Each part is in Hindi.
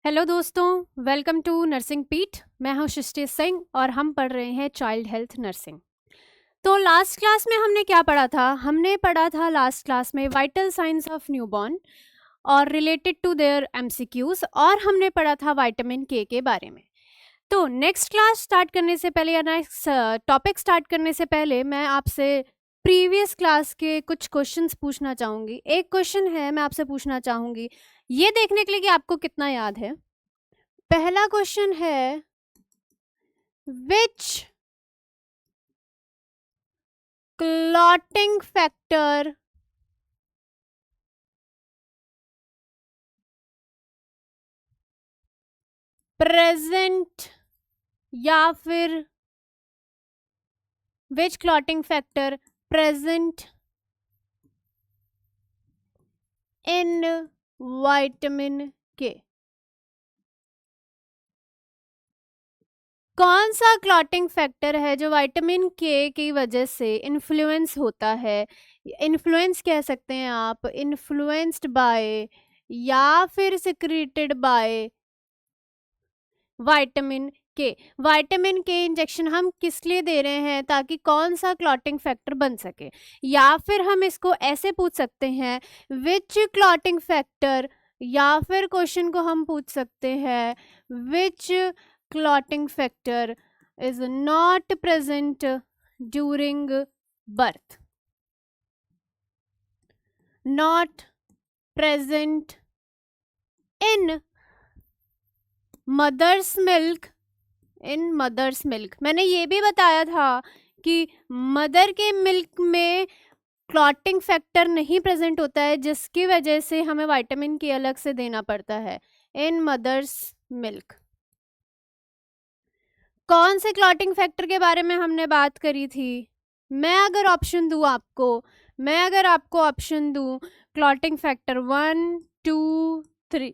हेलो दोस्तों, वेलकम टू नर्सिंग पीठ। मैं हूं सृष्टि सिंह और हम पढ़ रहे हैं चाइल्ड हेल्थ नर्सिंग। तो लास्ट क्लास में हमने क्या पढ़ा था? हमने पढ़ा था लास्ट क्लास में वाइटल साइंस ऑफ न्यूबॉर्न और रिलेटेड टू देयर एमसीक्यूज, और हमने पढ़ा था विटामिन के बारे में। तो नेक्स्ट क्लास स्टार्ट करने से पहले या नेक्स्ट टॉपिक स्टार्ट करने से पहले मैं आपसे प्रीवियस क्लास के कुछ क्वेश्चंस पूछना चाहूँगी। एक क्वेश्चन है, मैं आपसे पूछना चाहूँगी ये देखने के लिए कि आपको कितना याद है। पहला क्वेश्चन है, विच क्लॉटिंग फैक्टर प्रेजेंट या फिर which clotting factor present in vitamin K? कौन सा क्लॉटिंग फैक्टर है जो विटामिन के की वजह से इन्फ्लुएंस होता है? इन्फ्लुएंस कह सकते हैं आप, इन्फ्लुएंस्ड बाय या फिर सिक्रीटेड बाय विटामिन के। विटामिन के इंजेक्शन हम किस लिए दे रहे हैं? ताकि कौन सा क्लॉटिंग फैक्टर बन सके। या फिर हम इसको ऐसे पूछ सकते हैं, विच क्लॉटिंग फैक्टर, या फिर क्वेश्चन को हम पूछ सकते हैं, which clotting factor is not present during birth, not present in mother's milk. In mother's milk मैंने ये भी बताया था कि मदर के मिल्क में क्लॉटिंग फैक्टर नहीं प्रेजेंट होता है, जिसकी वजह से हमें विटामिन के अलग से देना पड़ता है। इन मदर्स मिल्क कौन से क्लॉटिंग फैक्टर के बारे में हमने बात करी थी? मैं अगर ऑप्शन दूं आपको, मैं अगर आपको ऑप्शन दूं, क्लॉटिंग फैक्टर 1, 2, 3,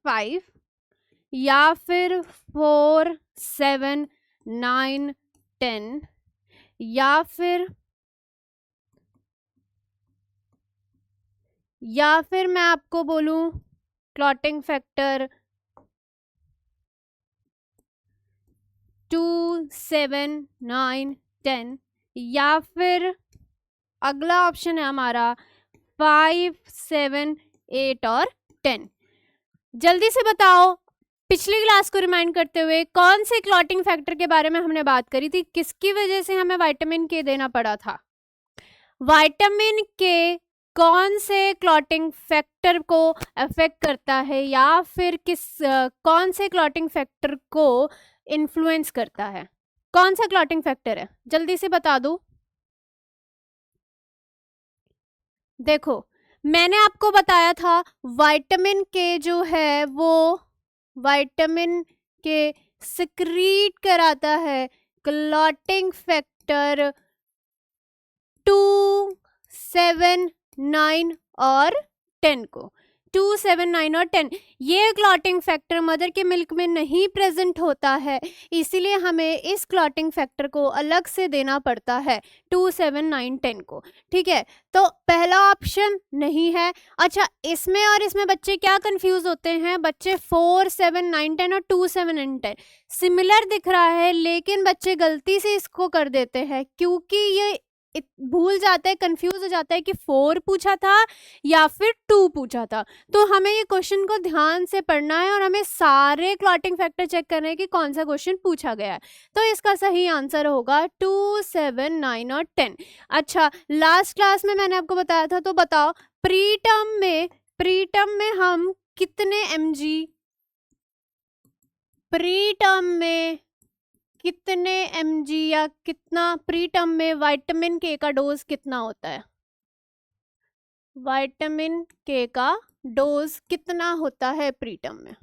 5 या फिर 4, 7, 9, 10 या फिर मैं आपको बोलूं क्लॉटिंग फैक्टर 2, 7, 9, 10 या फिर अगला ऑप्शन है हमारा 5, 7, 8 और 10। जल्दी से बताओ, पिछली क्लास को रिमाइंड करते हुए कौन से क्लॉटिंग फैक्टर के बारे में हमने बात करी थी? किसकी वजह से हमें विटामिन के देना पड़ा था? विटामिन के कौन से क्लॉटिंग फैक्टर को अफेक्ट करता है, या फिर कौन से क्लॉटिंग फैक्टर को इन्फ्लुएंस करता है? कौन सा क्लॉटिंग फैक्टर है? जल्दी से बता दो। देखो, मैंने आपको बताया था विटामिन के जो है वो विटामिन के सिक्रीट कराता है क्लॉटिंग फैक्टर 2, 7, 9 और 10 को। 2, 7, 9 और 10 ये क्लॉटिंग फैक्टर मदर के मिल्क में नहीं प्रेजेंट होता है, इसीलिए हमें इस क्लॉटिंग फैक्टर को अलग से देना पड़ता है 2, 7, 9, 10 को। ठीक है, तो पहला ऑप्शन नहीं है। अच्छा, इसमें और इसमें बच्चे क्या कंफ्यूज होते हैं? बच्चे 4, 7, 9, 10 और 2, 7 एंड 10 सिमिलर दिख रहा है, लेकिन बच्चे गलती से इसको कर देते हैं, क्योंकि ये भूल जाता है, कंफ्यूज हो जाता है कि 4 पूछा था या फिर 2 पूछा था। तो हमें ये क्वेश्चन को ध्यान से पढ़ना है और हमें सारे क्लॉटिंग फैक्टर चेक करना है कि कौन सा क्वेश्चन पूछा गया है। तो इसका सही आंसर होगा 2, 7, 9 और 10। अच्छा, लास्ट क्लास में मैंने आपको बताया था, तो बताओ प्री टर्म में हम कितने mg, प्री टर्म में कितने mg या कितना प्री टर्म में विटामिन के का डोज कितना होता है? विटामिन के का डोज कितना होता है प्री टर्म में?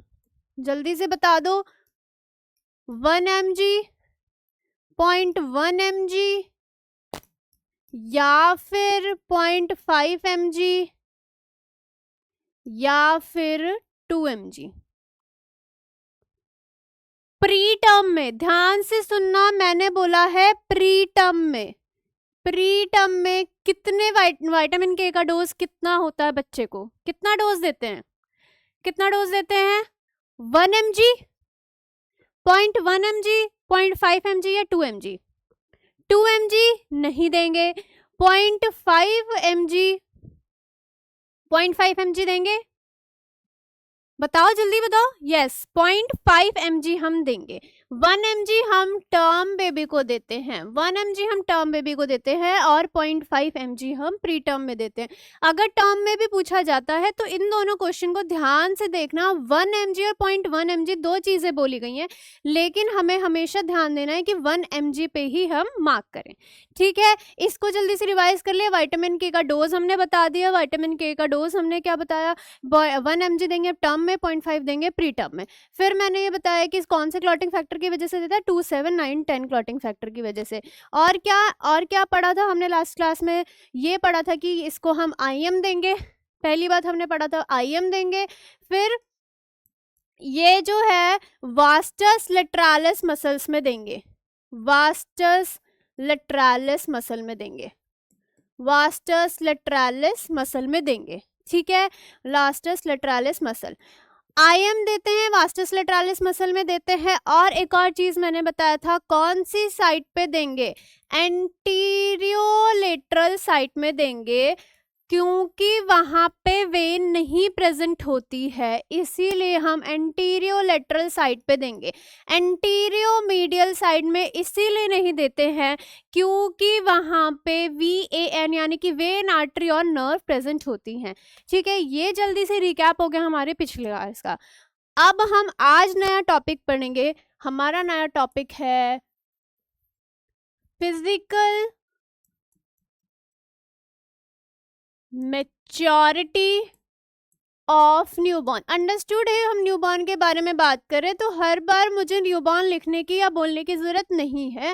जल्दी से बता दो। 1 mg, 0.1 mg या फिर 0.5 mg या फिर 2 mg? प्री टर्म में, ध्यान से सुनना, मैंने बोला है प्री टर्म में। प्री टर्म में कितने विटामिन के का डोज कितना होता है? बच्चे को कितना डोज देते हैं? कितना डोज देते हैं? 1 mg, 0.1 mg, 0.5 mg या 2 mg? 2 mg नहीं देंगे, 0.5 mg, 0.5 mg देंगे, बताओ जल्दी बताओ। यस, 0.5 mg हम देंगे। 1 mg हम टर्म बेबी को देते हैं, 1 mg हम टर्म बेबी को देते हैं और 0.5 mg हम प्री टर्म में देते हैं। अगर टर्म में भी पूछा जाता है तो इन दोनों क्वेश्चन को ध्यान से देखना, 1 mg और 0.1 mg दो चीजें बोली गई हैं, लेकिन हमें हमेशा ध्यान देना है कि 1 mg पे ही हम मार्क करें। ठीक है, इसको जल्दी से रिवाइज कर लिया। विटामिन के का डोज हमने बता दिया, विटामिन के का डोज हमने क्या बताया, 1 mg देंगे टर्म में, 0.5 देंगे प्री टर्म में। फिर मैंने ये बताया कि कौन से क्लॉटिंग फैक्टर की वजह से देता है, 2, 7, 9, 10 क्लॉटिंग फैक्टर की वजह से। और क्या पढ़ा था हमने लास्ट क्लास में, ये पढ़ा था कि इसको हम IM देंगे, पहली बात हमने पढ़ा था IM देंगे। फिर ये जो है वास्टस लेटरालिस मसल्स में देंगे, वास्टस लेटरालिस मसल में देंगे, वास्टस लेटरालिस मसल में देंगे। ठीक है, वास्टस लेटरालिस मसल IM देते हैं, वास्टस लेटरालिस मसल में देते हैं। और एक और चीज मैंने बताया था, कौन सी साइट पे देंगे, एंटीरियोलेटरल साइट में देंगे, क्योंकि वहां पे वेन नहीं प्रेजेंट होती है, इसीलिए हम एंटीरियोलेटरल साइड पे देंगे। एंटीरियो मीडियल साइड में इसीलिए नहीं देते हैं क्योंकि वहां पे VAN यानी कि वेन, आर्टरी और नर्व प्रेजेंट होती हैं। ठीक है, ये जल्दी से रिकैप हो गया हमारे पिछले क्लास का। अब हम आज नया टॉपिक पढ़ेंगे। हमारा नया टॉपिक है physical maturity of newborn. Understood है, हम न्यूबॉर्न के बारे में बात करें तो हर बार मुझे न्यूबॉर्न लिखने की या बोलने की जरूरत नहीं है।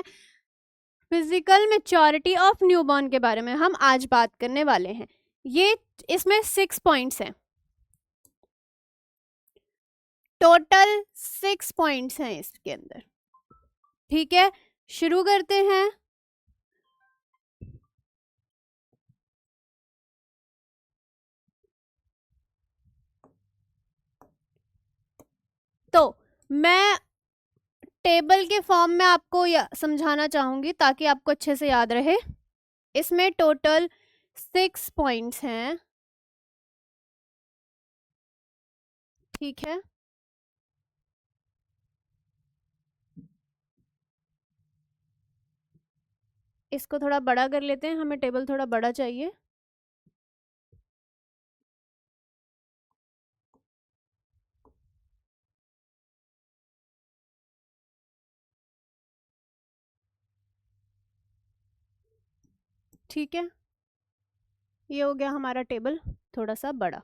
फिजिकल मैच्योरिटी ऑफ न्यूबॉर्न के बारे में हम आज बात करने वाले हैं। ये इसमें 6 पॉइंट्स हैं, टोटल 6 पॉइंट्स हैं इसके अंदर। ठीक है, शुरू करते हैं। तो मैं टेबल के फॉर्म में आपको समझाना चाहूंगी ताकि आपको अच्छे से याद रहे। इसमें टोटल 6 पॉइंट्स हैं। ठीक है, इसको थोड़ा बड़ा कर लेते हैं, हमें टेबल थोड़ा बड़ा चाहिए। ठीक है, ये हो गया हमारा टेबल थोड़ा सा बड़ा।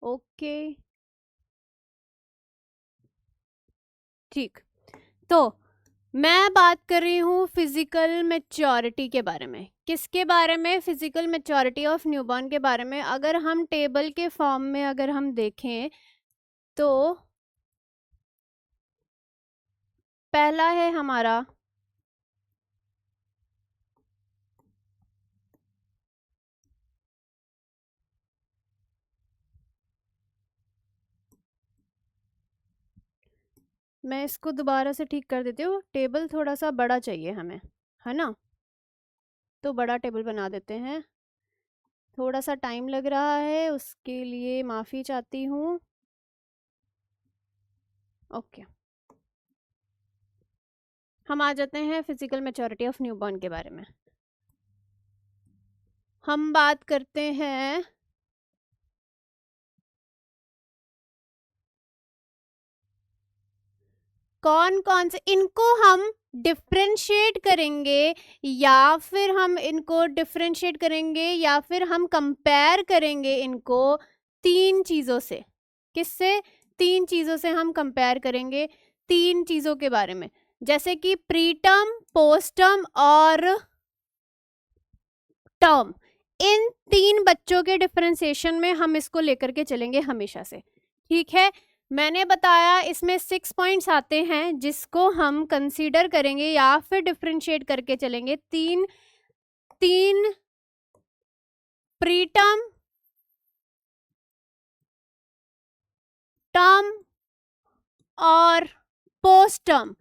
ओके, ठीक। तो मैं बात कर रही हूँ फिजिकल मैच्योरिटी के बारे में। किसके बारे में? फिजिकल मैच्योरिटी ऑफ न्यूबॉर्न के बारे में। अगर हम टेबल के फॉर्म में अगर हम देखें तो पहला है हमारा मैं इसको दोबारा से ठीक कर देती हूँ, टेबल थोड़ा सा बड़ा चाहिए हमें, है ना, तो बड़ा टेबल बना देते हैं। थोड़ा सा टाइम लग रहा है, उसके लिए माफ़ी चाहती हूँ। ओके, हम आ जाते हैं फिजिकल मैच्योरिटी ऑफ न्यूबॉर्न के बारे में। हम बात करते हैं कौन कौन से, इनको हम डिफ्रेंशिएट करेंगे या फिर हम इनको डिफ्रेंशिएट करेंगे या फिर हम कंपेयर करेंगे इनको 3 चीज़ों से। किससे? 3 चीज़ों से हम कंपेयर करेंगे, 3 चीज़ों के बारे में, जैसे कि प्रीटर्म, पोस्टर्म और टर्म। इन 3 बच्चों के डिफरेंशिएशन में हम इसको लेकर के चलेंगे हमेशा से। ठीक है, मैंने बताया इसमें 6 पॉइंट्स आते हैं जिसको हम कंसीडर करेंगे या फिर डिफरेंशिएट करके चलेंगे। तीन प्रीटर्म, टर्म और पोस्ट टर्म,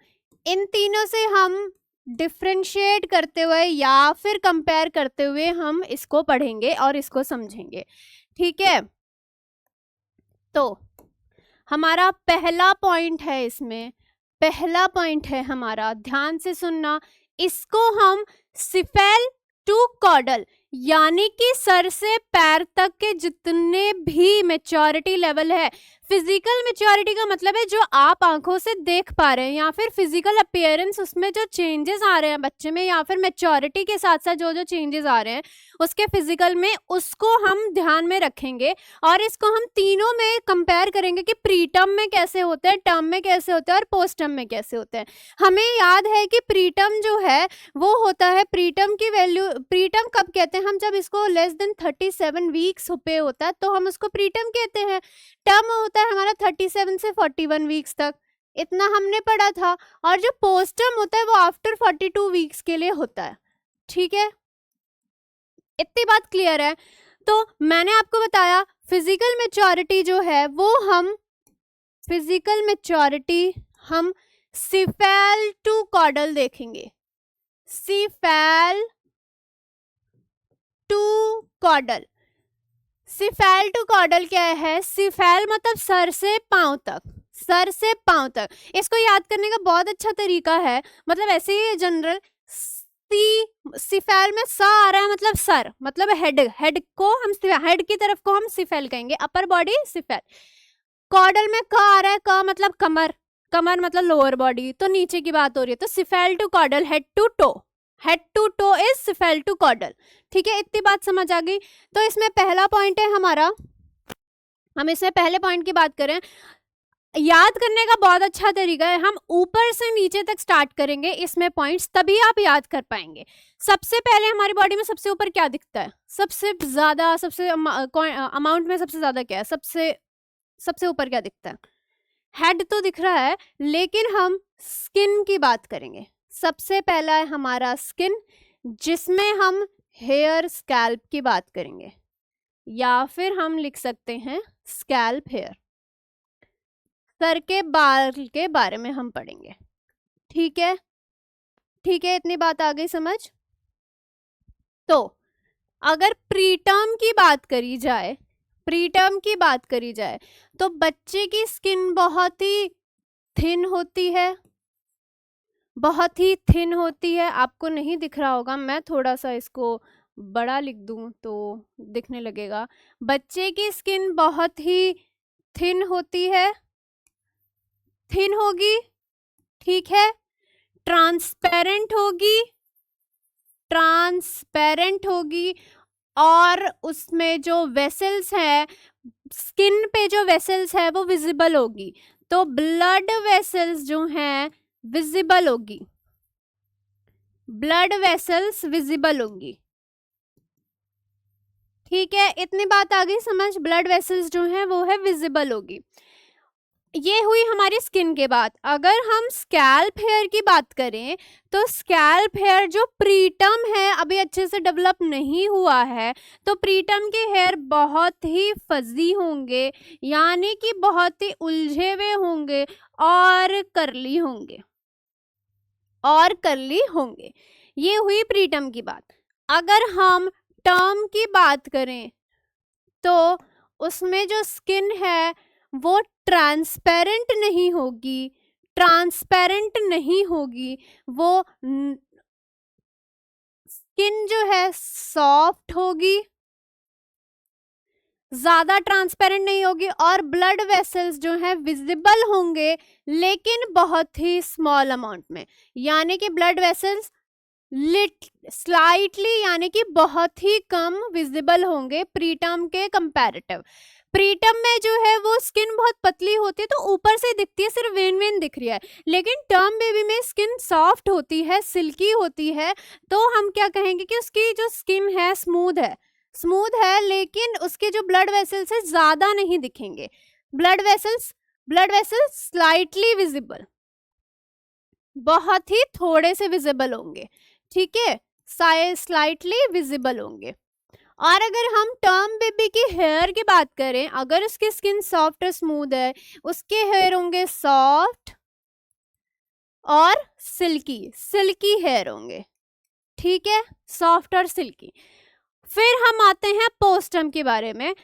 इन तीनों से हम डिफ्रेंशिएट करते हुए या फिर कंपेयर करते हुए हम इसको पढ़ेंगे और इसको समझेंगे, ठीक है। तो हमारा पहला पॉइंट है, इसमें पहला पॉइंट है हमारा, ध्यान से सुनना, इसको हम सिफेल टू कॉडल यानी कि सर से पैर तक के जितने भी मैच्योरिटी लेवल है, फिजिकल मैच्योरिटी का मतलब है जो आप आंखों से देख पा रहे हैं या फिर फिजिकल अपीयरेंस, उसमें जो चेंजेस आ रहे हैं बच्चे में या फिर मैच्योरिटी के साथ साथ जो जो चेंजेस आ रहे हैं उसके फिजिकल में, उसको हम ध्यान में रखेंगे और इसको हम तीनों में कंपेयर करेंगे कि प्री टर्म में कैसे होते हैं, टर्म में कैसे होते हैं और पोस्ट टर्म में कैसे होते हैं। हमें याद है कि प्री टर्म जो है वो होता है, प्री टर्म की वैल्यू, प्री टर्म कब कहते हैं हम, जब इसको लेस देन 37 वीक्स पे होता है तो हम उसको प्री टर्म कहते हैं। टर्म होता है हमारा 37 से 41 वीक्स तक, इतना हमने पढ़ा था। और जो पोस्ट टर्म होता है वो आफ्टर 42 वीक्स के लिए होता है, ठीक है, इतनी बात क्लियर है। तो मैंने आपको बताया फिजिकल मैच्योरिटी जो है वो हम, फिजिकल मैच्योरिटी हम सिफेल टू कॉडल देखेंगे, सिफेल टू कॉडल। सिफेल टू कॉडल क्या है, सिफेल मतलब सर से पांव तक, सर से पांव तक। इसको याद करने का बहुत अच्छा तरीका है, मतलब ऐसे ही जनरल, सिफेल में सा आ रहा है मतलब सर, मतलब हेड, हेड को हम, हेड की तरफ को हम सिफेल कहेंगे, अपर बॉडी सिफेल। कॉडल में का आ रहा है, का मतलब कमर, कमर मतलब लोअर बॉडी, तो नीचे की बात हो रही है, तो cephal to caudal, head to toe, head to toe is cephal to caudal, ठीक है, इतनी बात समझ आ गई। तो इसमें पहला पॉइंट है हमारा, हम इसमें पहले पॉइंट की बात करें, याद करने का बहुत अच्छा तरीका है, हम ऊपर से नीचे तक स्टार्ट करेंगे इसमें पॉइंट्स, तभी आप याद कर पाएंगे। सबसे पहले हमारी बॉडी में सबसे ऊपर क्या दिखता है, सबसे ज्यादा, सबसे अमाउंट में सबसे ज्यादा क्या है, सबसे ऊपर क्या दिखता है, हेड तो दिख रहा है, लेकिन हम स्किन की बात करेंगे। सबसे पहला है हमारा स्किन, जिसमें हम हेयर स्कैल्प की बात करेंगे, या फिर हम लिख सकते हैं स्कैल्प हेयर, सर के बाल के बारे में हम पढ़ेंगे, ठीक है, ठीक है, इतनी बात आ गई समझ। तो अगर प्रीटर्म की बात करी जाए, प्रीटर्म की बात करी जाए तो बच्चे की स्किन बहुत ही थिन होती है, बहुत ही थिन होती है, आपको नहीं दिख रहा होगा, मैं थोड़ा सा इसको बड़ा लिख दूं तो दिखने लगेगा। बच्चे की स्किन बहुत ही थिन होती है, थिन होगी, ठीक है, ट्रांसपेरेंट होगी, ट्रांसपेरेंट होगी, और उसमें जो वेसल्स है, स्किन पे जो वेसल्स है वो विजिबल होगी, तो ब्लड वेसल्स जो हैं विजिबल होगी, ब्लड वेसल्स विजिबल होंगी, ठीक है, इतनी बात आ गई समझ, ब्लड वेसल्स जो हैं वो है विजिबल होगी। ये हुई हमारी स्किन के बाद। अगर हम स्कैल्प हेयर की बात करें तो स्कैल्प हेयर जो प्रीटर्म है, अभी अच्छे से डेवलप नहीं हुआ है, तो प्रीटर्म के हेयर बहुत ही फजी होंगे, यानी कि बहुत ही उलझे हुए होंगे और करली होंगे, और करली होंगे। ये हुई प्रीटर्म की बात। अगर हम टर्म की बात करें तो उसमें जो स्किन है वो ट्रांसपेरेंट नहीं होगी, ट्रांसपेरेंट नहीं होगी, वो स्किन जो है सॉफ्ट होगी, ज्यादा ट्रांसपेरेंट नहीं होगी, और ब्लड वेसल्स जो है विजिबल होंगे लेकिन बहुत ही स्मॉल अमाउंट में, यानी कि ब्लड वेसल्स स्लाइटली यानी कि बहुत ही कम विजिबल होंगे प्रीटर्म के कंपैरेटिव। प्रीटर्म में जो है वो स्किन बहुत पतली होती है तो ऊपर से दिखती है, सिर्फ वेन वेन दिख रही है, लेकिन टर्म बेबी में स्किन सॉफ्ट होती है, सिल्की होती है, तो हम क्या कहेंगे कि उसकी जो स्किन है स्मूथ है, स्मूथ है, लेकिन उसके जो ब्लड वेसल्स है ज्यादा नहीं दिखेंगे, ब्लड वेसल्स स्लाइटली विजिबल, बहुत ही थोड़े से विजिबल होंगे, ठीक है, स्लाइटली विजिबल होंगे। और अगर हम टर्म बेबी की हेयर की बात करें, अगर उसकी स्किन सॉफ्ट और स्मूथ है, उसके हेयर होंगे सॉफ्ट और सिल्की, सिल्की हेयर होंगे, ठीक है, सॉफ्ट और सिल्की। फिर हम आते हैं पोस्टर्म के बारे में।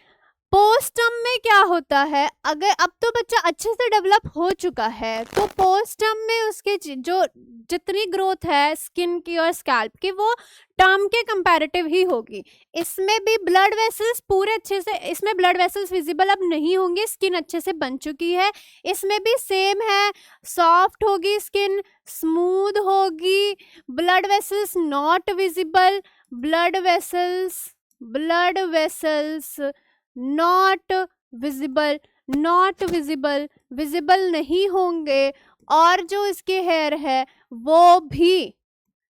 पोस्टर्म में क्या होता है, अगर अब तो बच्चा अच्छे से डेवलप हो चुका है, तो पोस्टर्म में उसके जो जितनी ग्रोथ है स्किन की और स्कैल्प की, वो टर्म के कंपैरेटिव ही होगी। इसमें भी ब्लड वेसल्स पूरे अच्छे से, इसमें ब्लड वेसल्स विजिबल अब नहीं होंगे, स्किन अच्छे से बन चुकी है। इसमें भी सेम है, सॉफ्ट होगी स्किन, स्मूथ होगी, blood vessels not visible, blood vessels not visible, not visible, visible नहीं होंगे। और जो इसके हेयर है वो भी,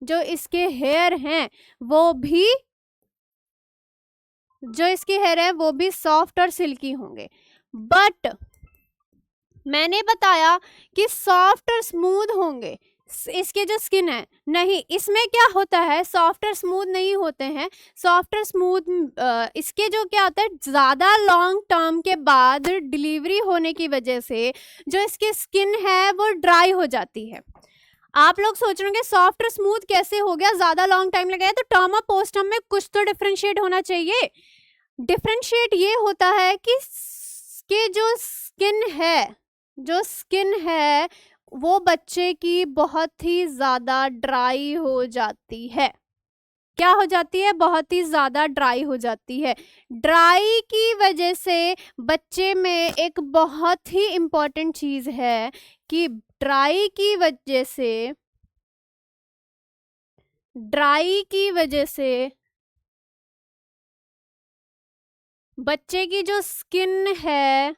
जो इसके हेयर हैं वो भी, जो इसके हेयर है वो भी सॉफ्ट और सिल्की होंगे। बट मैंने बताया कि सॉफ्ट और स्मूथ होंगे इसके जो स्किन है, नहीं, इसमें क्या होता है, सॉफ्ट और स्मूथ नहीं होते हैं। सॉफ्ट और स्मूथ इसके जो क्या होता है, ज़्यादा लॉन्ग टर्म के बाद डिलीवरी होने की वजह से जो इसकी स्किन है वो ड्राई हो जाती है। आप लोग सोच रहे होंगे सॉफ्ट और स्मूथ कैसे हो गया, ज़्यादा लॉन्ग टाइम लगा है, तो टर्म और पोस्ट टर्म में कुछ तो डिफ्रेंशिएट होना चाहिए। डिफ्रेंशिएट ये होता है कि जो स्किन है वो बच्चे की बहुत ही ज़्यादा ड्राई हो जाती है। क्या हो जाती है, बहुत ही ज़्यादा ड्राई हो जाती है। ड्राई की वजह से बच्चे में एक बहुत ही इम्पॉर्टेंट चीज़ है कि ड्राई की वजह से बच्चे की जो स्किन है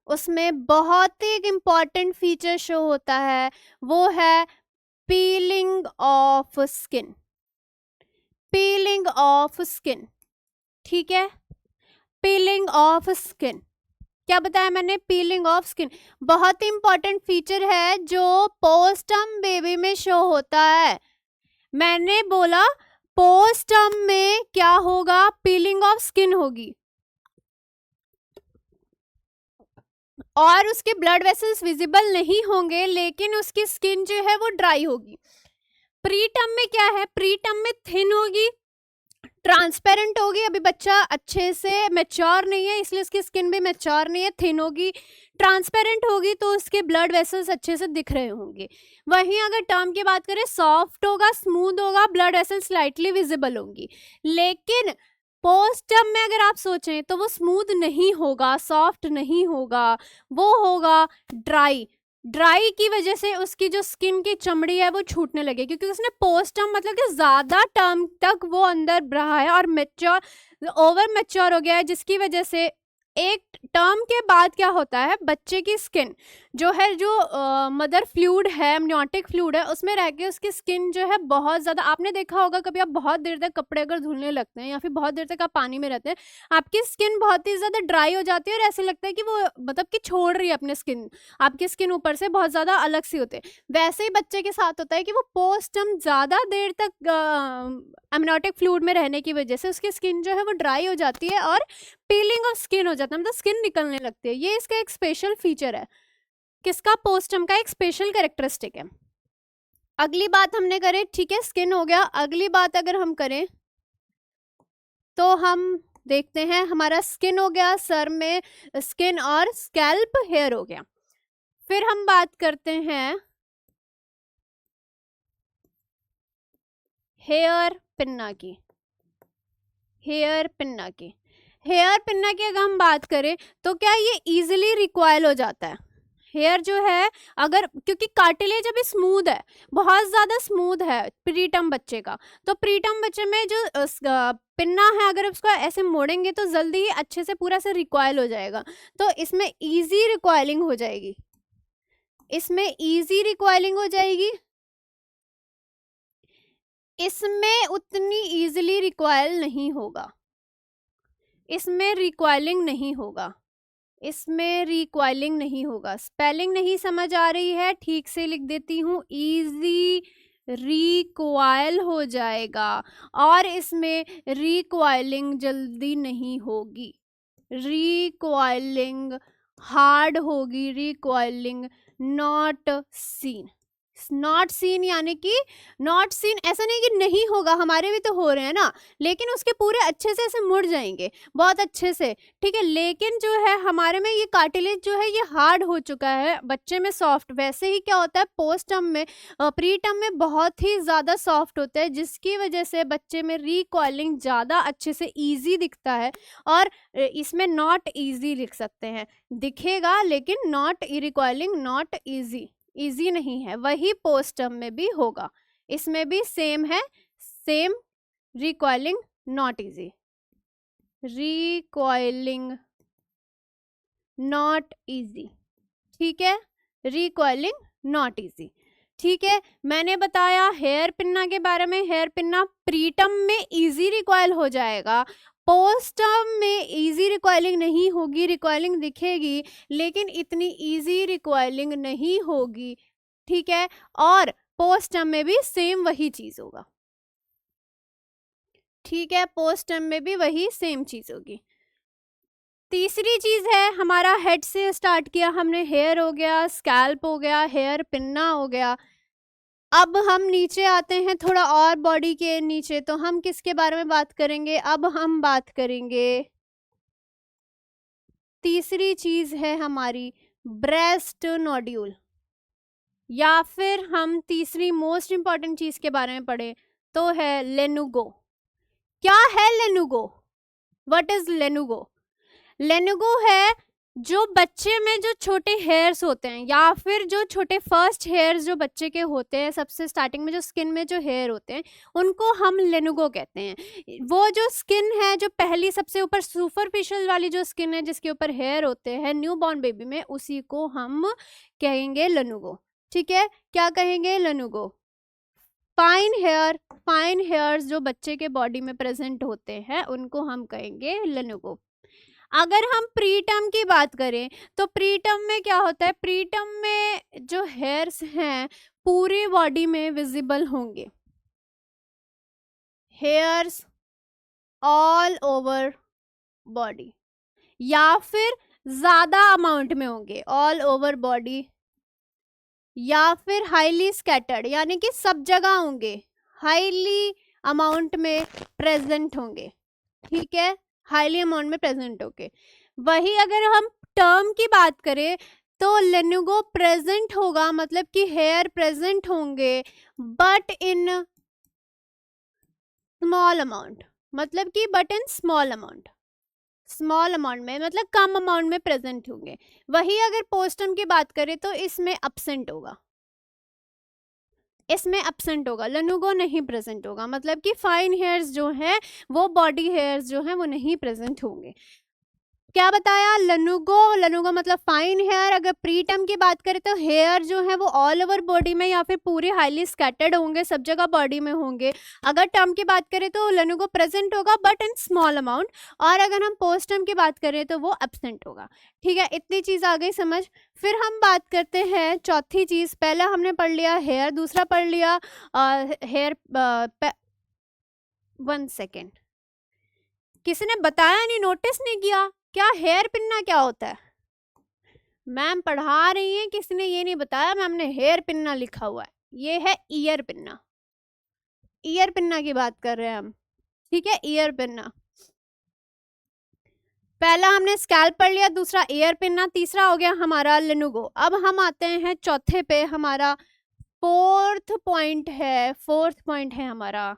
उसमें बहुत ही एक इम्पॉर्टेंट फीचर शो होता है, वो है piling off skin, piling off skin, ठीक है, पीलिंग ऑफ स्किन। क्या बताया मैंने, पीलिंग ऑफ स्किन बहुत ही इंपॉर्टेंट फीचर है जो पोस्टर्म बेबी में शो होता है। मैंने बोला पोस्टर्म में क्या होगा, पीलिंग ऑफ स्किन होगी और उसके ब्लड वेसल्स विजिबल नहीं होंगे, लेकिन उसकी स्किन जो है वो ड्राई होगी। प्री टर्म में क्या है, प्री टर्म में थिन होगी, ट्रांसपेरेंट होगी, अभी बच्चा अच्छे से मैच्योर नहीं है इसलिए उसकी स्किन भी मैच्योर नहीं है, थिन होगी। ट्रांसपेरेंट होगी तो उसके ब्लड वेसल्स अच्छे से दिख रहे होंगे। वहीं अगर टर्म की बात करें, सॉफ्ट होगा, स्मूथ होगा, ब्लड वेसल्स स्लाइटली विजिबल होंगी। लेकिन पोस्ट टर्म में अगर आप सोचें तो वो स्मूथ नहीं होगा, सॉफ्ट नहीं होगा, वो होगा ड्राई। ड्राई की वजह से उसकी जो स्किन की चमड़ी है वो छूटने लगे, क्योंकि उसने पोस्ट टर्म मतलब कि ज़्यादा टर्म तक वो अंदर रहा है और मैच्योर, ओवर मैच्योर हो गया है, जिसकी वजह से एक टर्म के बाद क्या होता है, बच्चे की स्किन जो है, जो मदर फ्लूइड है, एमनियोटिक फ्लूइड है, उसमें रह के उसकी स्किन जो है बहुत ज़्यादा, आपने देखा होगा कभी आप बहुत देर तक कपड़े अगर धुलने लगते हैं या फिर बहुत देर तक आप पानी में रहते हैं, आपकी स्किन बहुत ही ज़्यादा ड्राई हो जाती है और ऐसे लगता है कि वो मतलब कि छोड़ रही है अपने स्किन, आपकी स्किन ऊपर से बहुत ज़्यादा अलग सी होते हैं। वैसे ही बच्चे के साथ होता है कि वो पोस्ट टर्म ज़्यादा देर तक एमनियोटिक फ्लूइड में रहने की वजह से उसकी स्किन जो है वो ड्राई हो जाती है और पीलिंग ऑफ स्किन हो जाता है, मतलब स्किन निकलने लगती है। ये इसका एक स्पेशल फीचर है, किसका, पोस्टर्म का एक स्पेशल कैरेक्टरिस्टिक है। अगली बात हमने करे, ठीक है, स्किन हो गया। अगली बात अगर हम करें तो हम देखते हैं, हमारा स्किन हो गया, सर में स्किन और स्कैल्प हेयर हो गया। फिर हम बात करते हैं हेयर पिन्ना की। हेयर पिन्ना की, हेयर पिन्ना की अगर हम बात करें तो क्या ये इजीली रिकॉइल हो जाता है। हेयर जो है, अगर, क्योंकि कार्टिलेज अभी स्मूथ है, बहुत ज़्यादा स्मूथ है प्रीटर्म बच्चे का, तो प्रीटर्म बच्चे में जो पिन्ना है अगर उसको ऐसे मोड़ेंगे तो जल्दी ही अच्छे से पूरा से रिकॉइल हो जाएगा, तो इसमें इजी रिकॉइलिंग हो जाएगी, इसमें इजी रिकॉइलिंग हो जाएगी। इसमें उतनी इजीली रिकॉइल नहीं होगा, इसमें रिकॉइलिंग नहीं होगा, इसमें रिकॉइलिंग नहीं होगा। स्पेलिंग नहीं समझ आ रही है, ठीक से लिख देती हूँ, इजी रिकॉइल हो जाएगा और इसमें रिकॉइलिंग जल्दी नहीं होगी, रिकॉइलिंग हार्ड होगी, recoiling not seen. Not seen यानी कि नॉट सीन ऐसा नहीं कि नहीं होगा, हमारे भी तो हो रहे हैं ना, लेकिन उसके पूरे अच्छे से ऐसे मुड़ जाएंगे बहुत अच्छे से, ठीक है। लेकिन जो है हमारे में ये कार्टिलेज जो है ये हार्ड हो चुका है, बच्चे में सॉफ्ट। वैसे ही क्या होता है पोस्ट टर्म में, प्री टर्म में बहुत ही ज़्यादा सॉफ्ट होता है, जिसकी वजह से बच्चे में रिकॉइलिंग ज़्यादा अच्छे से ईजी दिखता है। और इसमें नॉट ईजी लिख सकते हैं, दिखेगा लेकिन not recoiling not easy, easy नहीं है। वही पोस्ट टर्म में भी होगा, इसमें भी सेम है, same recoiling not easy, recoiling not easy, ठीक है, रिकॉइलिंग नॉट ईजी, ठीक है। मैंने बताया हेयर पिन्ना के बारे में, हेयर पिन्ना प्रीटर्म में इजी रिकॉइल हो जाएगा, पोस्ट टर्म में इजी रिकॉइलिंग नहीं होगी, रिकॉइलिंग दिखेगी लेकिन इतनी इजी रिकॉइलिंग नहीं होगी, ठीक है। और पोस्ट टर्म में भी सेम वही चीज होगा, ठीक है, पोस्ट टर्म में भी वही सेम चीज होगी। तीसरी चीज है, हमारा हेड से स्टार्ट किया हमने, हेयर हो गया, स्कैल्प हो गया, हेयर पिन्ना हो गया। अब हम नीचे आते हैं थोड़ा और बॉडी के नीचे, तो हम किसके बारे में बात करेंगे, अब हम बात करेंगे, तीसरी चीज है हमारी ब्रेस्ट नोड्यूल, या फिर हम तीसरी मोस्ट इंपॉर्टेंट चीज के बारे में पढ़े तो है लेनुगो। क्या है लेनुगो, व्हाट इज लेनुगो? लेनुगो है जो बच्चे में जो छोटे हेयर्स होते हैं, या फिर जो छोटे फर्स्ट हेयर्स जो बच्चे के होते हैं, सबसे स्टार्टिंग में जो स्किन में जो हेयर होते हैं उनको हम लेनुगो कहते हैं। वो जो स्किन है जो पहली सबसे ऊपर सुपरफिशियल वाली जो स्किन है जिसके ऊपर हेयर होते हैं न्यू बॉर्न बेबी में, उसी को हम कहेंगे लेनुगो, ठीक है। क्या कहेंगे? लेनुगो। फाइन हेयर, फाइन हेयर्स जो बच्चे के बॉडी में प्रेजेंट होते हैं उनको हम कहेंगे लेनुगो। अगर हम प्री टर्म की बात करें तो प्री टर्म में क्या होता है, प्री टर्म में जो हेयर्स हैं पूरी बॉडी में विजिबल होंगे, हेयर्स ऑल ओवर बॉडी, या फिर ज्यादा अमाउंट में होंगे ऑल ओवर बॉडी, या फिर हाईली स्कैटर्ड यानी कि सब जगह होंगे, हाईली अमाउंट में प्रेजेंट होंगे, ठीक है, हाईली अमाउंट में प्रेजेंट होंगे। वही अगर हम टर्म की बात करें तो लेनुगो प्रेजेंट होगा, मतलब कि हेयर प्रेजेंट होंगे बट इन स्मॉल अमाउंट, मतलब कि but in small amount, small amount में मतलब कम अमाउंट में प्रेजेंट होंगे। वही अगर पोस्टर्म की बात करें तो इसमें अब्सेंट होगा, इसमें अब्सेंट होगा, लेनुगो नहीं प्रेजेंट होगा, मतलब कि फाइन हेयर्स जो हैं वो बॉडी हेयर्स जो हैं वो नहीं प्रेजेंट होंगे। क्या बताया? लेनुगो, लेनुगो मतलब फाइन हेयर। अगर प्री टर्म की बात करें तो हेयर जो है वो ऑल ओवर बॉडी में या फिर पूरे हाईली स्कैटर्ड होंगे, सब जगह बॉडी में होंगे। अगर टर्म की बात करें तो लेनुगो प्रेजेंट होगा बट इन स्मॉल अमाउंट, और अगर हम पोस्ट टर्म की बात करें तो वो एब्सेंट होगा, ठीक है। इतनी चीज आ गई समझ। फिर हम बात करते हैं चौथी चीज, पहला हमने पढ़ लिया हेयर, दूसरा पढ़ लिया हेयर, 1 सेकेंड, किसी ने बताया नहीं, नोटिस नहीं किया क्या हेयर पिन्ना क्या होता है? मैम पढ़ा रही हैं, किसी ने ये नहीं बताया मैम ने हेयर पिन्ना लिखा हुआ है, ये है ईयर पिन्ना, ईयर पिन्ना की बात कर रहे हैं हम, ठीक है, ईयर पिन्ना। पहला हमने स्कैल्प पढ़ लिया, दूसरा ईयर पिन्ना, तीसरा हो गया हमारा लेनुगो। अब हम आते हैं चौथे पे, हमारा फोर्थ पॉइंट है हमारा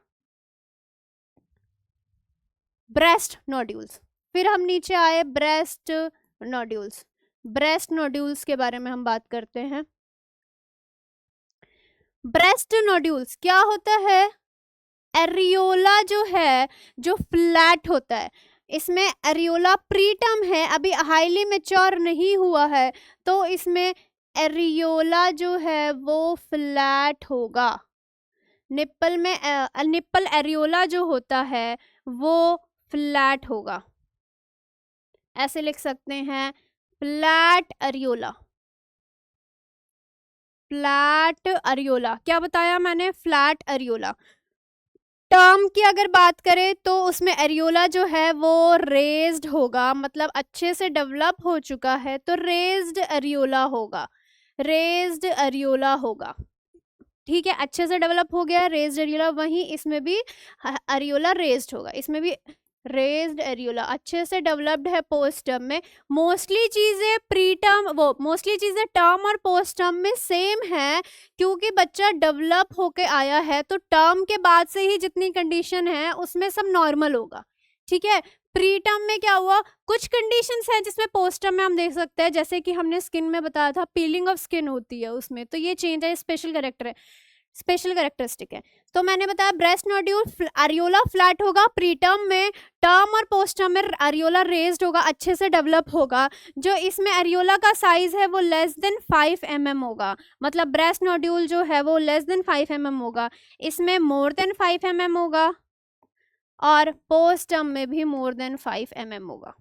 ब्रेस्ट नोड्यूल्स। फिर हम नीचे आए ब्रेस्ट नोड्यूल्स, ब्रेस्ट नोड्यूल्स के बारे में हम बात करते हैं। ब्रेस्ट नोड्यूल्स क्या होता है? एरियोला जो है जो फ्लैट होता है, इसमें एरियोला प्रीटर्म है, अभी हाईली मैच्योर नहीं हुआ है, तो इसमें एरियोला जो है वो फ्लैट होगा। निप्पल में निप्पल एरियोला जो होता है वो फ्लैट होगा, ऐसे लिख सकते हैं फ्लैट एरियोला, फ्लैट अरियोला, क्या बताया मैंने, फ्लैट अरियोला। टर्म की अगर बात करें तो उसमें एरियोला जो है वो रेज्ड होगा, मतलब अच्छे से डेवलप हो चुका है तो रेज्ड एरियोला होगा, रेज्ड एरियोला होगा। ठीक है, अच्छे से डेवलप हो गया रेज्ड एरियोला, वहीं इसमें भी एरियोला रेज्ड होगा, इसमें भी रेज्ड एरियोला अच्छे से डेवलप्ड है पोस्ट टर्म में। मोस्टली चीजें प्री टर्म, वो मोस्टली चीजें टर्म और पोस्ट टर्म में सेम है, क्योंकि बच्चा डेवलप होके आया है तो टर्म के बाद से ही जितनी कंडीशन है उसमें सब नॉर्मल होगा। ठीक है, प्री टर्म में क्या हुआ, कुछ कंडीशंस हैं जिसमें पोस्ट टर्म में हम देख सकते हैं, जैसे कि हमने स्किन में बताया था पीलिंग ऑफ स्किन होती है उसमें, तो ये चेंज है, स्पेशल कैरेक्टर है, स्पेशल कैरेक्टरिस्टिक है। तो मैंने बताया ब्रेस्ट नोड्यूल अरियोला फ्लैट होगा प्री टर्म में, टर्म और पोस्ट टर्म में अरियोला रेज्ड होगा, अच्छे से डेवलप होगा। जो इसमें अरियोला का साइज है वो लेस देन 5 mm होगा, मतलब ब्रेस्ट नोड्यूल जो है वो लेस देन 5 mm होगा, इसमें मोर देन 5 mm होगा, और पोस्ट टर्म में भी मोर देन 5 mm होगा।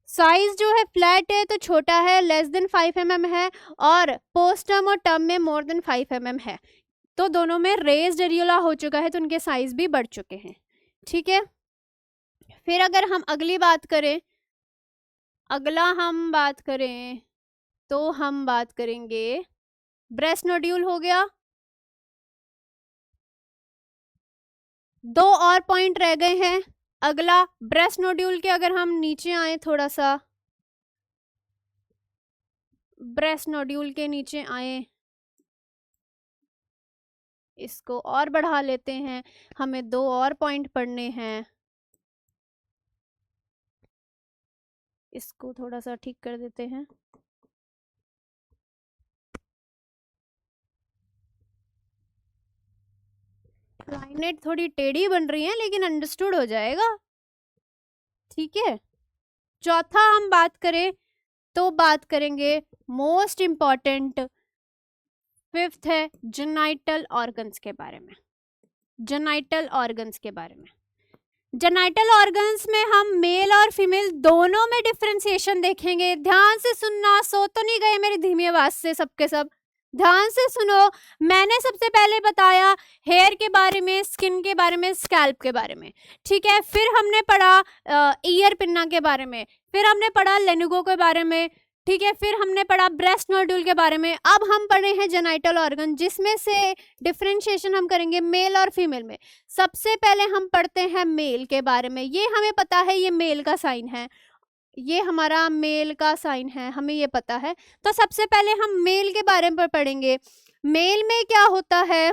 साइज जो है फ्लैट है तो छोटा है, लेस देन 5 mm है, और पोस्ट टर्म और टर्म में मोर देन 5 mm है, तो दोनों में रेज्ड एरियोला हो चुका है तो उनके साइज भी बढ़ चुके हैं। ठीक है, फिर अगर हम अगली बात करें, अगला हम बात करें तो हम बात करेंगे ब्रेस्ट नोड्यूल हो गया, दो और पॉइंट रह गए हैं। अगला ब्रेस्ट नोड्यूल के अगर हम नीचे आए, थोड़ा सा ब्रेस्ट नोड्यूल के नीचे आए, इसको और बढ़ा लेते हैं, हमें दो और पॉइंट पढ़ने हैं, इसको थोड़ा सा ठीक कर देते हैं। लाइनें थोड़ी टेढ़ी बन रही हैं लेकिन अंडरस्टूड हो जाएगा। ठीक है, चौथा हम बात करें तो बात करेंगे मोस्ट इम्पॉर्टेंट, फिफ्थ है जेनाइटल ऑर्गन्स के बारे में। जेनाइटल ऑर्गन्स के बारे में, जेनाइटल ऑर्गन्स में हम मेल और फीमेल दोनों में डिफरेंशिएशन देखेंगे। ध्यान से सुनना, सो तो नहीं गए मेरी धीमी आवाज से सबके सब, ध्यान से सुनो। मैंने सबसे पहले बताया हेयर के बारे में, स्किन के बारे में, स्कैल्प के बारे में। ठीक है, फिर हमने पढ़ा ईयर पिन्ना के बारे में, फिर हमने पढ़ा लेनुगो के बारे में। ठीक है, फिर हमने पढ़ा ब्रेस्ट नोड्यूल के बारे में। अब हम पढ़े हैं जेनाइटल ऑर्गन, जिसमें से डिफरेंशिएशन हम करेंगे मेल और फीमेल में। सबसे पहले हम पढ़ते हैं मेल के बारे में। ये हमें पता है ये मेल का साइन है, ये हमारा मेल का साइन है, हमें ये पता है। तो सबसे पहले हम मेल के बारे में पढ़ेंगे। मेल में क्या होता है,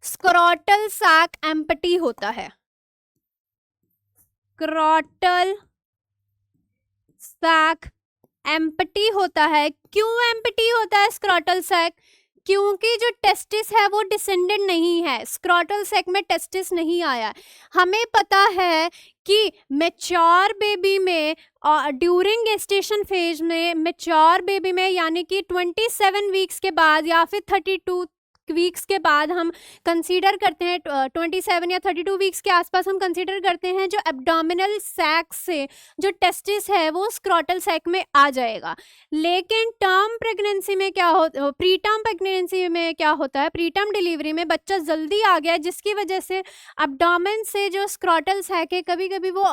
स्क्रोटल सैक एम्प्टी होता है, स्क्रोटल सैक एम्प्टी होता है। क्यों एम्प्टी होता है स्क्रोटल सैक, क्योंकि जो टेस्टिस है वो डिसेंडेंट नहीं है, स्क्रोटल सैक में टेस्टिस नहीं आया। हमें पता है कि मैच्योर बेबी में ड्यूरिंग गेस्टेशन फेज में, मैच्योर बेबी में यानी कि 27 वीक्स के बाद या फिर 32 वीक्स के बाद हम कंसीडर करते हैं, 27 या 32 वीक्स के आसपास हम कंसीडर करते हैं जो एब्डोमिनल सैक से जो टेस्टिस है वो स्क्रोटल सैक में आ जाएगा। लेकिन टर्म प्रेगनेंसी में क्या प्री टर्म प्रेगनेंसी में क्या होता है, प्री टर्म डिलीवरी में बच्चा जल्दी आ गया जिसकी वजह से एब्डोमेन से जो स्क्रोटल सैक है, कभी कभी वो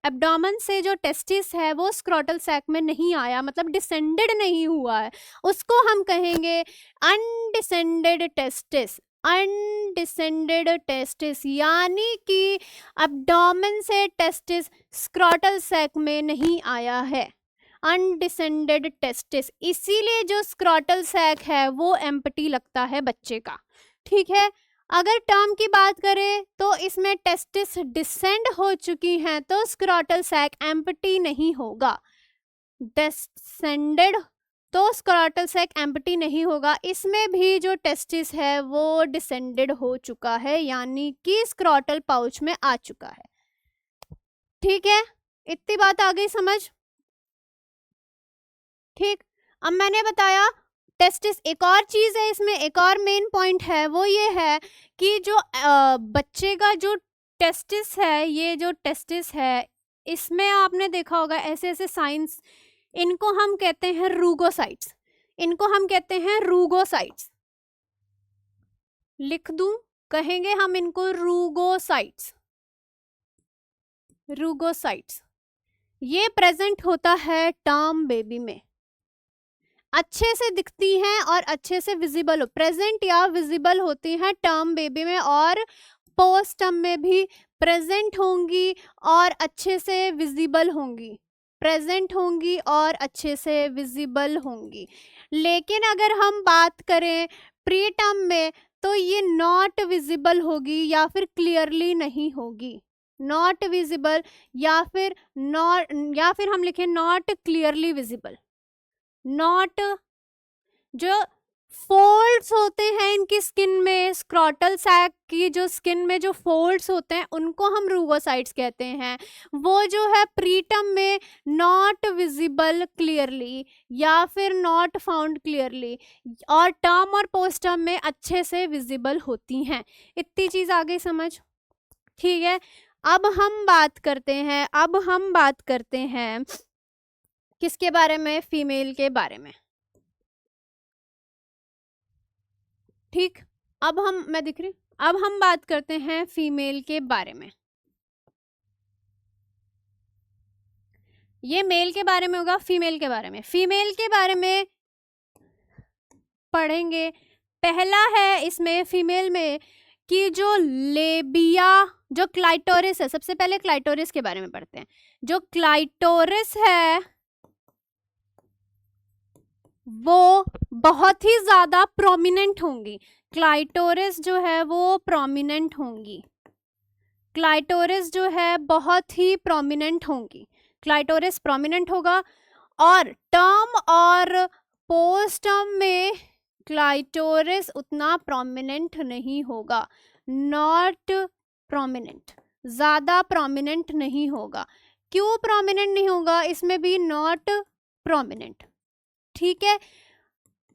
एब्डोमेन से जो टेस्टिस है वो स्क्रोटल सैक में नहीं आया, मतलब डिसेंडेड नहीं हुआ है, उसको हम कहेंगे अनडिसेंडेड टेस्टिस। अनडिसेंडेड टेस्टिस यानी कि एब्डोमेन से टेस्टिस स्क्रोटल सैक में नहीं आया है, अनडिसेंडेड टेस्टिस। इसीलिए जो स्क्रोटल सैक है वो एम्प्टी लगता है बच्चे का। ठीक है, अगर टर्म की बात करें तो इसमें टेस्टिस डिसेंड हो चुकी हैं तो स्क्रोटल सैक एम्प्टी नहीं होगा, डिसेंडेड तो स्क्रोटल सैक एम्प्टी नहीं होगा। इसमें भी जो टेस्टिस है वो डिसेंडेड हो चुका है, यानी कि स्क्रोटल पाउच में आ चुका है। ठीक है, इतनी बात आ गई समझ। ठीक, अब मैंने बताया टेस्टिस, एक और चीज है इसमें, एक और मेन पॉइंट है, वो ये है कि जो बच्चे का जो टेस्टिस है, ये जो टेस्टिस है इसमें आपने देखा होगा ऐसे ऐसे साइंस, इनको हम कहते हैं रूगोसाइट्स। इनको हम कहते हैं रूगोसाइट्स। लिख दूं, कहेंगे हम इनको रूगोसाइट्स। रूगोसाइट्स ये प्रेजेंट होता है टर्म बेबी में, अच्छे से दिखती हैं और अच्छे से विजिबल हो, प्रेजेंट या विजिबल होती हैं टर्म बेबी में, और पोस्ट टर्म में भी प्रेजेंट होंगी और अच्छे से विजिबल होंगी, प्रेजेंट होंगी और अच्छे से विजिबल होंगी। लेकिन अगर हम बात करें प्री टर्म में तो ये नॉट विजिबल होगी या फिर क्लियरली नहीं होगी, नॉट विजिबल या फिर हम लिखें नॉट क्लियरली विजिबल। नॉट, जो फोल्ड्स होते हैं इनकी स्किन में, स्क्रॉटल सैक की जो स्किन में जो फोल्ड्स होते हैं उनको हम रूगोसाइट्स कहते हैं। वो जो है प्रीटर्म में नॉट विजिबल क्लियरली या फिर नॉट फाउंड क्लियरली, और टर्म और पोस्ट टर्म में अच्छे से विजिबल होती हैं। इतनी चीज आ गई समझ? ठीक है, अब हम बात करते हैं किसके बारे में? फीमेल के बारे में। ठीक, अब हम बात करते हैं फीमेल के बारे में। ये मेल के बारे में होगा, फीमेल के बारे में। फीमेल के बारे में पढ़ेंगे। पहला है इसमें फीमेल में कि जो लेबिया, जो क्लाइटोरिस है, सबसे पहले क्लाइटोरिस के बारे में पढ़ते हैं। जो क्लाइटोरिस है वो बहुत ही ज्यादा प्रोमिनेंट होंगी। क्लाइटोरिस जो है वो प्रोमिनेंट होंगी, क्लाइटोरिस जो है बहुत ही प्रोमिनेंट होंगी, क्लाइटोरिस प्रोमिनेंट होगा। और टर्म और पोस्ट टर्म में क्लाइटोरिस उतना प्रोमिनेंट नहीं होगा, नॉट प्रोमिनेंट, ज्यादा प्रोमिनेंट नहीं होगा। क्यों प्रोमिनेंट नहीं होगा? इसमें भी नॉट प्रोमिनेंट। ठीक है,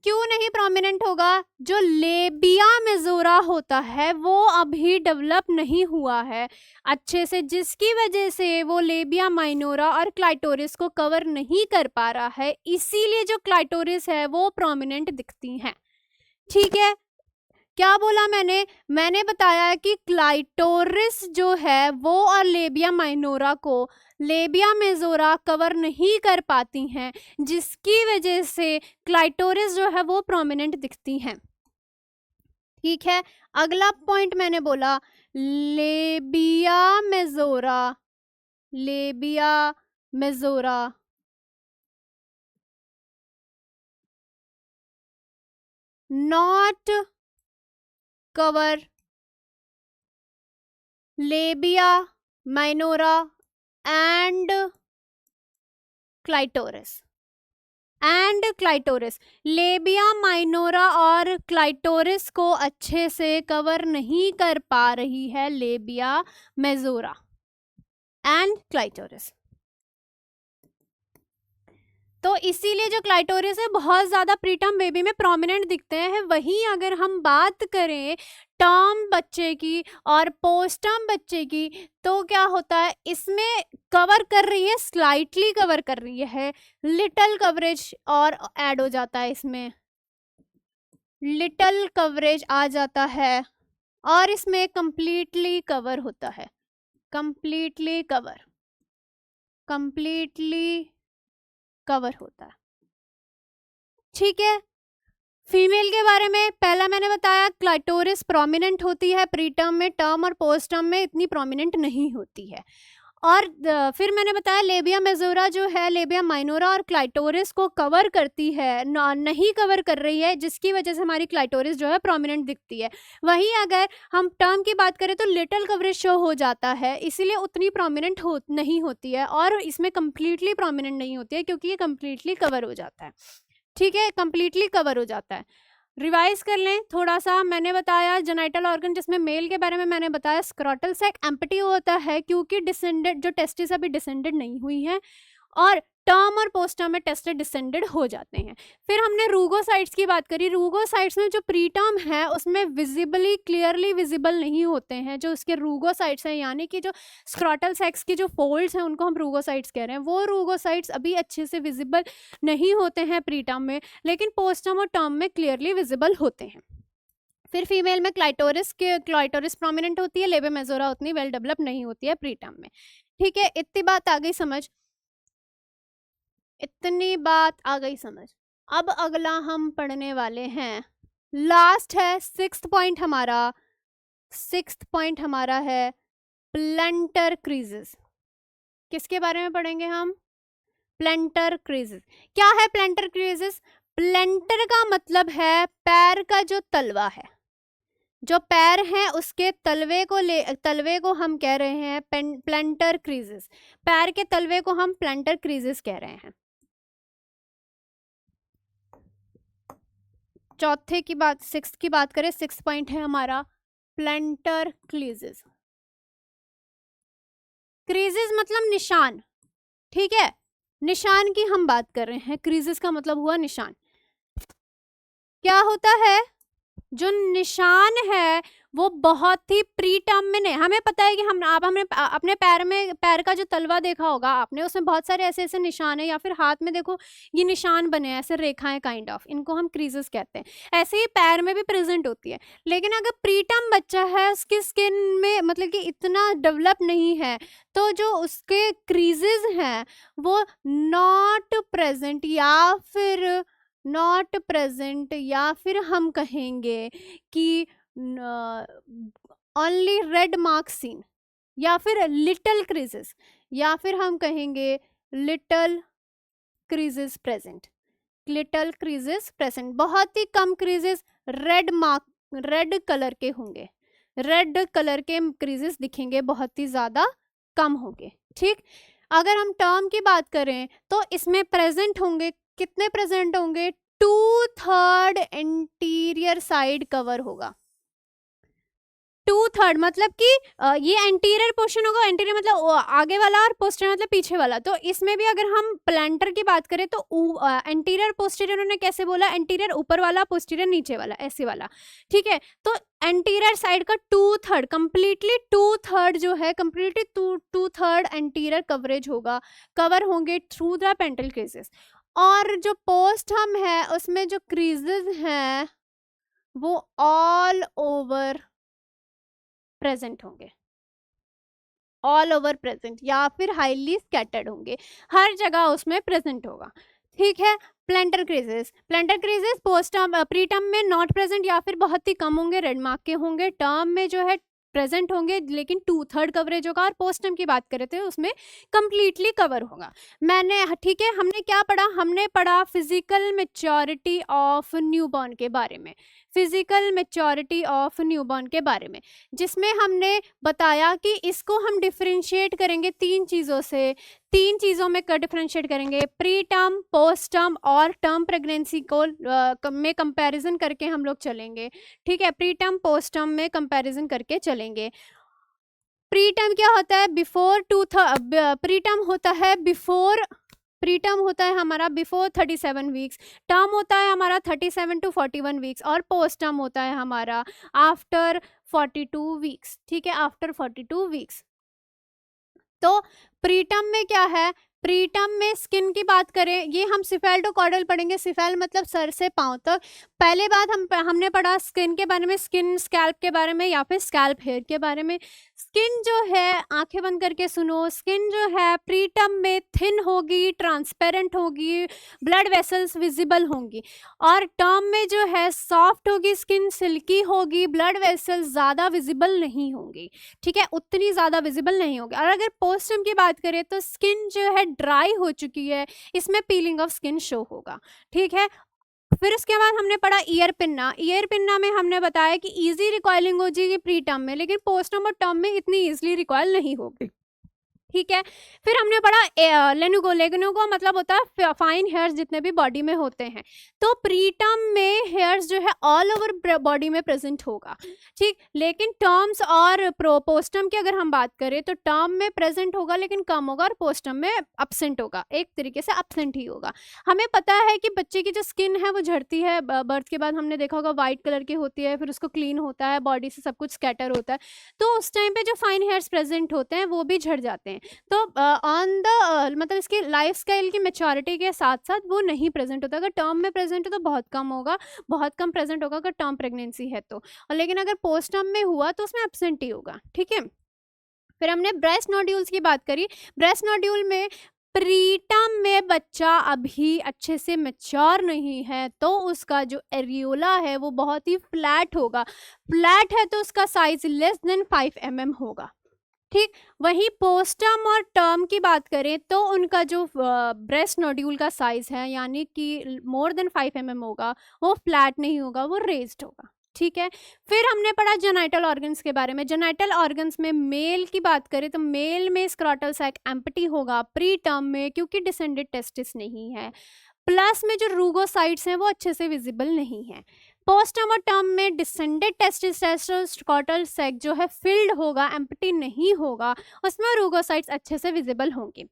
क्यों नहीं प्रोमिनेंट होगा? जो लेबिया मेजोरा होता है वो अभी डेवलप नहीं हुआ है अच्छे से, जिसकी वजह से वो लेबिया माइनोरा और क्लाइटोरिस को कवर नहीं कर पा रहा है, इसीलिए जो क्लाइटोरिस है वो प्रोमिनेंट दिखती हैं। ठीक है, क्या बोला मैंने बताया कि क्लाइटोरिस जो है वो और लेबिया माइनोरा को लेबिया मेजोरा कवर नहीं कर पाती हैं, जिसकी वजह से क्लाइटोरिस जो है वो प्रोमिनेंट दिखती हैं। ठीक है, अगला पॉइंट मैंने बोला labia majora not cover labia minora and clitoris. Labia minora और क्लाइटोरिस को अच्छे से कवर नहीं कर पा रही है लेबिया मेजोरा एंड क्लाइटोरिस। तो इसीलिए जो क्लाइटोरिस है बहुत ज़्यादा प्रीटर्म बेबी में प्रोमिनेंट दिखते हैं। वहीं अगर हम बात करें टर्म बच्चे की और पोस्टर्म बच्चे की तो क्या होता है, इसमें कवर कर रही है, स्लाइटली कवर कर रही है, लिटल कवरेज और ऐड हो जाता है, इसमें लिटल कवरेज आ जाता है, और इसमें कंप्लीटली कवर होता है, कंप्लीटली कवर होता है। ठीक है, फीमेल के बारे में पहला मैंने बताया क्लाइटोरिस प्रोमिनेंट होती है प्री टर्म में, टर्म और पोस्ट टर्म में इतनी प्रोमिनेंट नहीं होती है। और फिर मैंने बताया लेबिया मेजोरा जो है लेबिया माइनोरा और क्लाइटोरिस को कवर करती है, नहीं कवर कर रही है, जिसकी वजह से हमारी क्लाइटोरिस जो है प्रोमिनेंट दिखती है। वहीं अगर हम टर्म की बात करें तो लिटिल कवरेज शो हो जाता है, इसीलिए उतनी प्रोमिनेंट नहीं होती है, और इसमें कम्प्लीटली प्रोमिनेंट नहीं होती है क्योंकि ये कम्प्लीटली कवर हो जाता है। ठीक है, कम्प्लीटली कवर हो जाता है। रिवाइज कर लें थोड़ा सा। मैंने बताया जेनाइटल ऑर्गन, जिसमें मेल के बारे में मैंने बताया स्क्रॉटल सैक एम्प्टी होता है क्योंकि डिसेंडेड जो टेस्टिस अभी डिसेंडेड नहीं हुई है, और टर्म और पोस्ट टर्म में टेस्टेड डिसेंडेड हो जाते हैं। फिर हमने रूगोसाइट्स की बात करी। रूगोसाइट्स में जो प्री टर्म है उसमें विजिबली क्लियरली विजिबल नहीं होते हैं, जो उसके रूगोसाइट्स हैं, यानी कि जो स्क्रॉटल सेक्स की जो फोल्ड्स हैं उनको हम रूगोसाइट्स कह रहे हैं, वो रूगोसाइट्स अभी अच्छे से विजिबल नहीं होते हैं प्री टर्म में, लेकिन पोस्ट टर्म और टर्म में क्लियरली विजिबल होते हैं। फिर फीमेल में क्लाइटोरिस प्रोमिनेंट होती है, लेबर मेजोरा उतनी वेल डेवलप नहीं होती है प्री टर्म में। ठीक है, इतनी बात आ गई समझ, इतनी बात आ गई समझ। अब अगला हम पढ़ने वाले हैं, लास्ट है सिक्स्थ पॉइंट हमारा है प्लेंटर क्रीजेस। किसके बारे में पढ़ेंगे हम? Planter creases. क्या है प्लेंटर क्रीजेस? प्लेंटर का मतलब है पैर का जो तलवा है, जो पैर है उसके तलवे को हम कह रहे हैं प्लेंटर क्रीजेस। पैर के तलवे को हम प्लेंटर क्रीजेस कह रहे हैं। चौथे की बात, सिक्स्थ की बात करें, सिक्स्थ पॉइंट है हमारा प्लेंटर क्रीजेस। क्रीजेस मतलब निशान, ठीक है, निशान की हम बात कर रहे हैं। क्रीजेस का मतलब हुआ निशान। क्या होता है? जो निशान है वो बहुत ही प्री टर्म में नहीं, हमें पता है कि हमने अपने पैर का जो तलवा देखा होगा आपने, उसमें बहुत सारे ऐसे ऐसे निशान है, या फिर हाथ में देखो ये निशान बने हैं ऐसे रेखाएं काइंड ऑफ, इनको हम क्रीजेस कहते हैं। ऐसे ही पैर में भी प्रेजेंट होती है। लेकिन अगर प्री टर्म बच्चा है, उसकी स्किन में मतलब कि इतना डेवलप नहीं है, तो जो उसके क्रीजेस हैं वो नॉट प्रेजेंट, या फिर हम कहेंगे कि ओनली रेड मार्क सीन, या फिर लिटल क्रीजेस, या फिर हम कहेंगे little creases present. Little creases present, बहुत ही कम क्रीजेस रेड कलर के होंगे, रेड कलर के क्रीजेस दिखेंगे, बहुत ही ज्यादा कम होंगे। ठीक, अगर हम टर्म की बात करें तो इसमें प्रेजेंट होंगे, कितने प्रेजेंट होंगे? 2/3 एंटीरियर साइड कवर होगा। 2/3 मतलब कि ये एंटीरियर पोर्शन होगा, एंटीरियर मतलब आगे वाला और पोस्टीरियर मतलब पीछे वाला। तो इसमें भी अगर हम प्लेंटर की बात करें तो एंटीरियर पोस्टीरियर उन्होंने कैसे बोला? एंटीरियर ऊपर वाला, पोस्टीरियर नीचे वाला, ऐसे वाला। ठीक है, तो एंटीरियर साइड का 2/3 कंप्लीटली 2/3 जो है, कंप्लीटली 2/3 एंटीरियर कवरेज होगा, कवर होंगे थ्रू द पेंटल क्रीजेस। और जो पोस्टम है उसमें जो क्रीजेस हैं वो ऑल ओवर प्रेजेंट होंगे, ऑल ओवर प्रेजेंट, या फिर हाईली स्कैटर्ड होंगे, हर जगह उसमें प्रेजेंट होगा। ठीक है, प्लेंटर क्रीजेस पोस्टम प्री टर्म में नॉट प्रेजेंट या फिर बहुत ही कम होंगे, रेड मार्क के होंगे। टर्म में जो है प्रेजेंट होंगे लेकिन 2/3 कवरेज होगा। और पोस्ट टर्म की बात करें तो उसमें कंप्लीटली कवर होगा। ठीक है, हमने क्या पढ़ा? हमने पढ़ा फिजिकल मैच्योरिटी ऑफ न्यूबॉर्न के बारे में, फिजिकल मैच्योरिटी ऑफ न्यूबॉर्न के बारे में, जिसमें हमने बताया कि इसको हम डिफरेंशिएट करेंगे 3 चीज़ों से। 3 चीज़ों में डिफरेंशिएट करेंगे, प्री टर्म, पोस्ट टर्म और टर्म प्रेगनेंसी को में कंपैरिजन करके हम लोग चलेंगे। ठीक है, प्री टर्म पोस्ट टर्म में कंपैरिजन करके चलेंगे। प्री टर्म क्या होता है? प्री टर्म होता है हमारा बिफोर 37 वीक्स, टर्म होता है हमारा 37 to 41 वीक्स, और पोस्ट टर्म होता है हमारा आफ्टर 42 वीक्स। ठीक है, आफ्टर 42 वीक्स। तो प्री टर्म में क्या है? प्री टर्म में स्किन की बात करें, ये हम सिफेल्डोकॉर्डल पढ़ेंगे। सिफेल मतलब सर से पांव तक। पहले बात हमने पढ़ा स्किन के बारे में, स्किन स्कैल्प के बारे में या फिर स्कैल्प हेयर के बारे में। स्किन जो है, आंखें बंद करके सुनो, स्किन जो है प्री टर्म में थिन होगी, ट्रांसपेरेंट होगी, ब्लड वेसल्स विजिबल होंगी। और टर्म में जो है सॉफ्ट होगी स्किन, सिल्की होगी, ब्लड वेसल्स ज़्यादा विजिबल नहीं होंगी। ठीक है, उतनी ज़्यादा विजिबल नहीं होगी। और अगर पोस्ट टर्म की बात करें तो स्किन जो है ड्राई हो चुकी है, इसमें पीलिंग ऑफ स्किन शो होगा। ठीक है, फिर उसके बाद हमने पढ़ा ईयर पिन्ना। ईयर पिन्ना में हमने बताया कि इजी रिकॉइलिंग हो जाएगी प्री टर्म में, लेकिन पोस्ट टर्म और टर्म में इतनी इजीली रिकॉइल नहीं होगी। ठीक है। फिर हमने पढ़ा लेनुगो। लेनुगो मतलब होता है फाइन हेयर्स जितने भी बॉडी में होते हैं। तो प्रीटर्म में हेयर्स जो है ऑल ओवर बॉडी में प्रेजेंट होगा, ठीक। लेकिन टर्म्स और पोस्टम की अगर हम बात करें तो टर्म में प्रेजेंट होगा लेकिन कम होगा, और पोस्टम में अब्सेंट होगा, एक तरीके से अब्सेंट ही होगा। हमें पता है कि बच्चे की जो स्किन है वो झड़ती है बर्थ के बाद, हमने देखा होगा वाइट कलर की होती है, फिर उसको क्लीन होता है, बॉडी से सब कुछ स्कैटर होता है, तो उस टाइम पे जो फाइन हेयर्स प्रेजेंट होते हैं वो भी झड़ जाते हैं। तो ऑन द मतलब इसकी लाइफ स्टाइल की मेच्योरिटी के साथ साथ वो नहीं प्रेजेंट होता। अगर टर्म में प्रेजेंट है तो बहुत कम होगा, बहुत कम प्रेजेंट होगा अगर टर्म प्रेगनेंसी है तो, और लेकिन अगर पोस्ट टर्म में हुआ तो उसमें एब्सेंट ही होगा, ठीक है। फिर हमने ब्रेस्ट नोड्यूल्स की बात करी। ब्रेस्ट नोड्यूल में प्रीटर्म में बच्चा अभी अच्छे से मैच्योर नहीं है तो उसका जो एरियोला है वो बहुत ही फ्लैट होगा। फ्लैट है तो उसका साइज लेस देन 5 mm होगा, ठीक। वही पोस्टर्म और टर्म की बात करें तो उनका जो ब्रेस्ट नोड्यूल का साइज है यानी कि मोर देन 5 mm होगा, वो फ्लैट नहीं होगा, वो रेज्ड होगा, ठीक है। फिर हमने पढ़ा जेनाइटल ऑर्गन्स के बारे में। जेनाइटल ऑर्गन्स में मेल की बात करें तो मेल में स्क्रॉटल सैक एम्प्टी होगा प्री टर्म में, क्योंकि डिसेंडेड टेस्टिस नहीं है। प्लस में जो रूगोसाइट्स हैं वो अच्छे से विजिबल नहीं है। पोस्टर्म और टर्म में डिसेंडेड टेस्टिस स्क्रॉटल सैक जो है फिल्ड होगा, एम्प्टी नहीं होगा, उसमें रूगोसाइट्स अच्छे से विजिबल होंगे।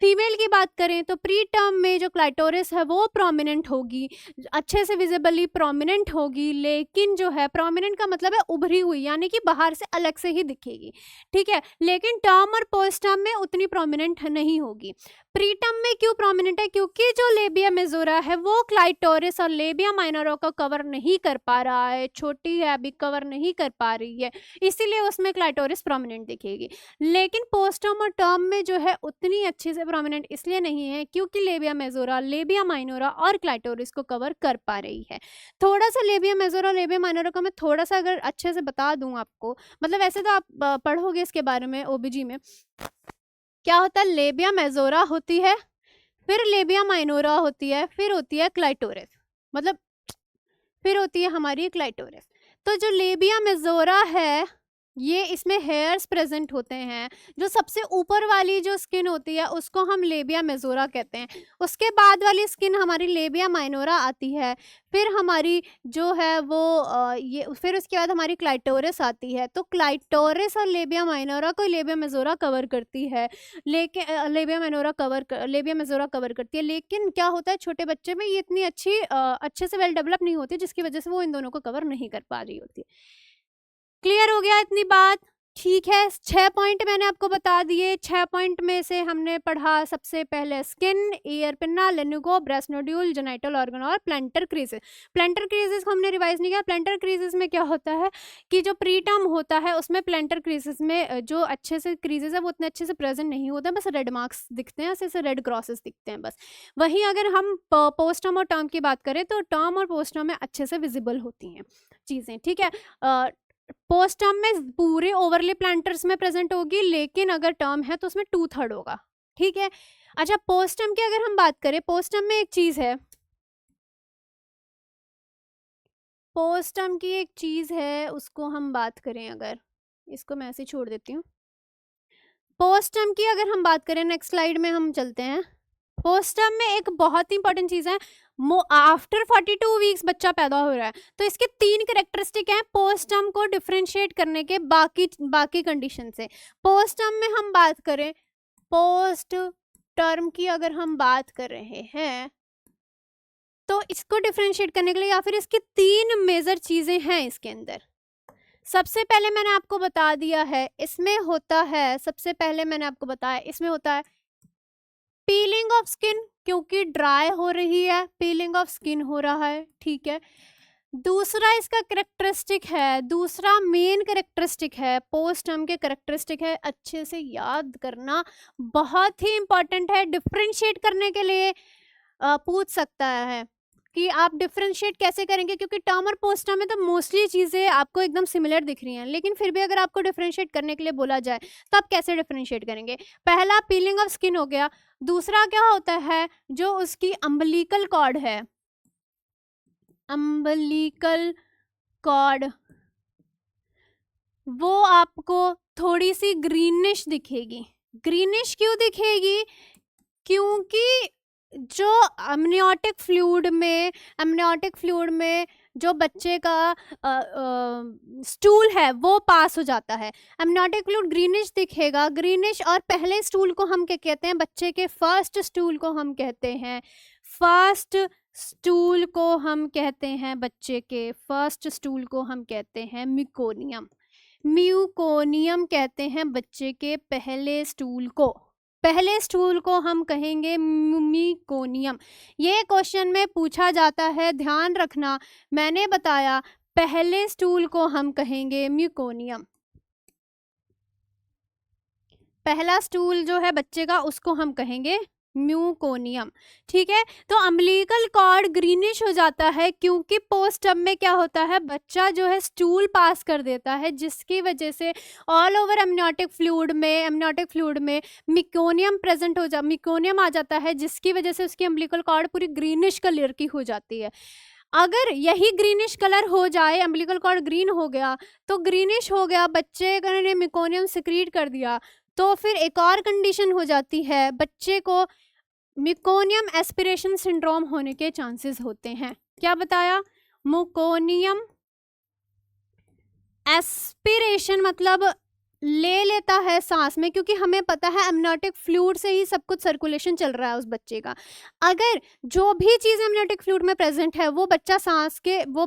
फीमेल की बात करें तो प्री टर्म में जो क्लाइटोरिस है वो प्रोमिनेंट होगी, अच्छे से विजिबली प्रोमिनेंट होगी, लेकिन जो है प्रोमिनेंट का मतलब है उभरी हुई, यानी कि बाहर से अलग से ही दिखेगी, ठीक है। लेकिन टर्म और पोस्ट टर्म में उतनी प्रोमिनेंट नहीं होगी। प्री टर्म में क्यों प्रोमिनेंट है? क्योंकि जो लेबिया मेजोरा है वो क्लाइटोरिस और लेबिया माइनोरा को कवर नहीं कर पा रहा है, छोटी है अभी, कवर नहीं कर पा रही है, इसीलिए उसमें क्लाइटोरिस प्रोमिनेंट दिखेगी। लेकिन पोस्ट टर्म और टर्म में जो है उतनी अच्छे से प्रोमिनेंट इसलिए नहीं है क्योंकि लेबिया मेजोरा, लेबिया माइनोरा और क्लाइटोरिस को कवर कर पा रही है। थोड़ा सा लेबिया मेजोरा, लेबिया माइनोरा को मैं थोड़ा सा अगर अच्छे से बता दूं आपको, मतलब वैसे तो आप पढ़ोगे इसके बारे में ओबीजी में, क्या होता है, लेबिया मेजोरा होती है, फिर लेबिया माइनोरा होती है, फिर होती है क्लाइटोरिस, मतलब फिर होती है हमारी क्लाइटोरिस। तो जो लेबिया मेजोरा है ये इसमें हेयर्स प्रेजेंट होते हैं। जो सबसे ऊपर वाली जो स्किन होती है उसको हम लेबिया मेजोरा कहते हैं। उसके बाद वाली स्किन हमारी लेबिया माइनोरा आती है, फिर हमारी जो है वो ये, फिर उसके बाद हमारी क्लाइटोरिस आती है। तो क्लाइटोरिस और लेबिया माइनोरा को लेबिया मेजोरा कवर करती है, लेकिन लेबिया मेजोरा कवर करती है। लेकिन क्या होता है, छोटे बच्चे में ये इतनी अच्छे से वेल डेवलप नहीं होती, जिसकी वजह से वो इन दोनों को कवर नहीं कर पा रही होती। क्लियर हो गया इतनी बात? ठीक है, 6 पॉइंट मैंने आपको बता दिए। 6 पॉइंट में से हमने पढ़ा सबसे पहले skin, ear pinna, lanugo, breast nodule, genital organ और प्लेंटर क्रीजेस। प्लेंटर क्रीजेस को हमने रिवाइज नहीं किया। प्लेंटर क्रीजेस में क्या होता है कि जो प्रीटर्म होता है उसमें प्लेंटर क्रीजेस में जो अच्छे से क्रीजेस है वो उतने अच्छे से प्रेजेंट नहीं होते, बस रेड मार्क्स दिखते हैं, ऐसे रेड क्रॉसेस दिखते हैं बस। वहीं अगर हम पोस्टर्म और टर्म की बात करें तो टर्म और पोस्टर्म में अच्छे से विजिबल होती हैं चीज़ें, ठीक है। पोस्ट टर्म में पूरे ओवरले प्लांटर्स में प्रेजेंट होगी, लेकिन अगर टर्म है तो उसमें 2/3 होगा, ठीक है। अच्छा, पोस्ट टर्म की अगर हम बात करें, पोस्ट टर्म में एक चीज है, पोस्ट टर्म की एक चीज है, उसको हम बात करें, अगर इसको मैं ऐसे छोड़ देती हूँ। पोस्ट टर्म की अगर हम बात करें, नेक्स्ट स्लाइड में हम चलते हैं। पोस्ट टर्म में एक बहुत इंपॉर्टेंट चीज है, आफ्टर 42 वीक्स बच्चा पैदा हो रहा है, तो इसके 3 कैरेक्टरिस्टिक हैं पोस्ट टर्म को डिफरेंशिएट करने के बाकी कंडीशन से। पोस्ट टर्म में हम बात करें, पोस्ट टर्म की अगर हम बात कर रहे हैं तो इसको डिफरेंशिएट करने के लिए या फिर इसकी 3 मेजर चीजें हैं इसके अंदर। सबसे पहले मैंने आपको बता दिया है, इसमें होता है, सबसे पहले मैंने आपको बताया इसमें होता है पीलिंग ऑफ स्किन, क्योंकि ड्राई हो रही है, पीलिंग ऑफ स्किन हो रहा है, ठीक है। दूसरा इसका करेक्टरिस्टिक है, दूसरा मेन करेक्टरिस्टिक है, पोस्ट टर्म के करेक्टरिस्टिक है, अच्छे से याद करना, बहुत ही इंपॉर्टेंट है। डिफरेंशिएट करने के लिए पूछ सकता है कि आप डिफरेंशिएट कैसे करेंगे, क्योंकि टर्म और पोस्ट टर्म में तो मोस्टली चीज़ें आपको एकदम सिमिलर दिख रही हैं, लेकिन फिर भी अगर आपको डिफरेंशिएट करने के लिए बोला जाए तो आप कैसे डिफरेंशिएट करेंगे। पहला पीलिंग ऑफ स्किन हो गया, दूसरा क्या होता है, जो उसकी अम्बिलिकल कॉर्ड है, अम्बिलिकल कॉर्ड, वो आपको थोड़ी सी ग्रीनिश दिखेगी, ग्रीनिश क्यों दिखेगी? क्योंकि जो अमनियोटिक फ्लूइड में जो बच्चे का स्टूल है वो पास हो जाता है, अमनियोटिक फ्लूइड ग्रीनिश दिखेगा, ग्रीनिश। और पहले स्टूल को हम क्या कहते हैं? बच्चे के फर्स्ट स्टूल को हम कहते हैं, फर्स्ट स्टूल को हम कहते हैं, बच्चे के फर्स्ट स्टूल को हम कहते हैं म्यूकोनियम। म्यूकोनियम कहते हैं बच्चे के पहले स्टूल को, पहले स्टूल को हम कहेंगे म्यूकोनियम। ये क्वेश्चन में पूछा जाता है, ध्यान रखना, मैंने बताया पहले स्टूल को हम कहेंगे म्यूकोनियम। पहला स्टूल जो है बच्चे का उसको हम कहेंगे म्यूकोनियम, ठीक है। तो अम्बिलिकल कॉर्ड ग्रीनिश हो जाता है क्योंकि पोस्टम में क्या होता है? बच्चा जो है स्टूल पास कर देता है, जिसकी वजह से ऑल ओवर अमनियोटिक फ्लूइड में म्यूकोनियम प्रेजेंट हो म्यूकोनियम आ जाता है, जिसकी वजह से उसकी अम्बिलिकल कॉर्ड पूरी ग्रीनिश कलर की हो जाती है। अगर यही ग्रीनिश कलर हो जाए, अम्बिलिकल कॉर्ड ग्रीन हो गया तो ग्रीनिश हो गया, बच्चे ने म्यूकोनियम सिक्रीट कर दिया, तो फिर एक और कंडीशन हो जाती है, बच्चे को म्यूकोनियम एस्पिरेशन सिंड्रोम होने के चांसेस होते हैं। क्या बताया? म्यूकोनियम एस्पिरेशन मतलब ले लेता है सांस में, क्योंकि हमें पता है अमनियोटिक फ्लूइड से ही सब कुछ सर्कुलेशन चल रहा है उस बच्चे का। अगर जो भी चीज़ अमनियोटिक फ्लूइड में प्रेजेंट है वो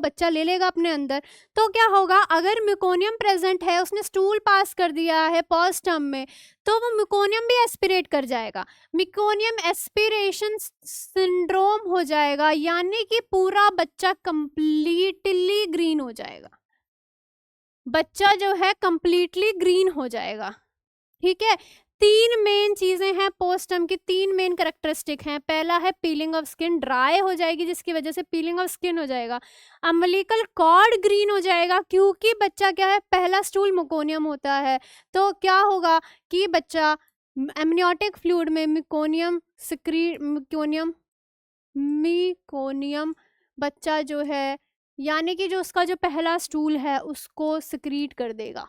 बच्चा ले लेगा अपने अंदर, तो क्या होगा? अगर म्यूकोनियम प्रेजेंट है, उसने स्टूल पास कर दिया है पोस्टम में, तो वो म्यूकोनियम भी एस्पिरेट कर जाएगा, म्यूकोनियम एस्पिरेशन सिंड्रोम हो जाएगा, यानी कि पूरा बच्चा कंप्लीटली ग्रीन हो जाएगा, बच्चा जो है कंप्लीटली ग्रीन हो जाएगा, ठीक है। 3 मेन चीजें हैं पोस्टम की, 3 मेन कैरेक्टरिस्टिक हैं। पहला है पीलिंग ऑफ स्किन, ड्राई हो जाएगी जिसकी वजह से पीलिंग ऑफ स्किन हो जाएगा। अम्बिलिकल कॉर्ड ग्रीन हो जाएगा क्योंकि बच्चा क्या है? पहला स्टूल म्यूकोनियम होता है, तो क्या होगा कि बच्चा अमनियोटिक फ्लूइड में म्यूकोनियम बच्चा जो है, यानी कि जो उसका जो पहला स्टूल है उसको सिक्रीट कर देगा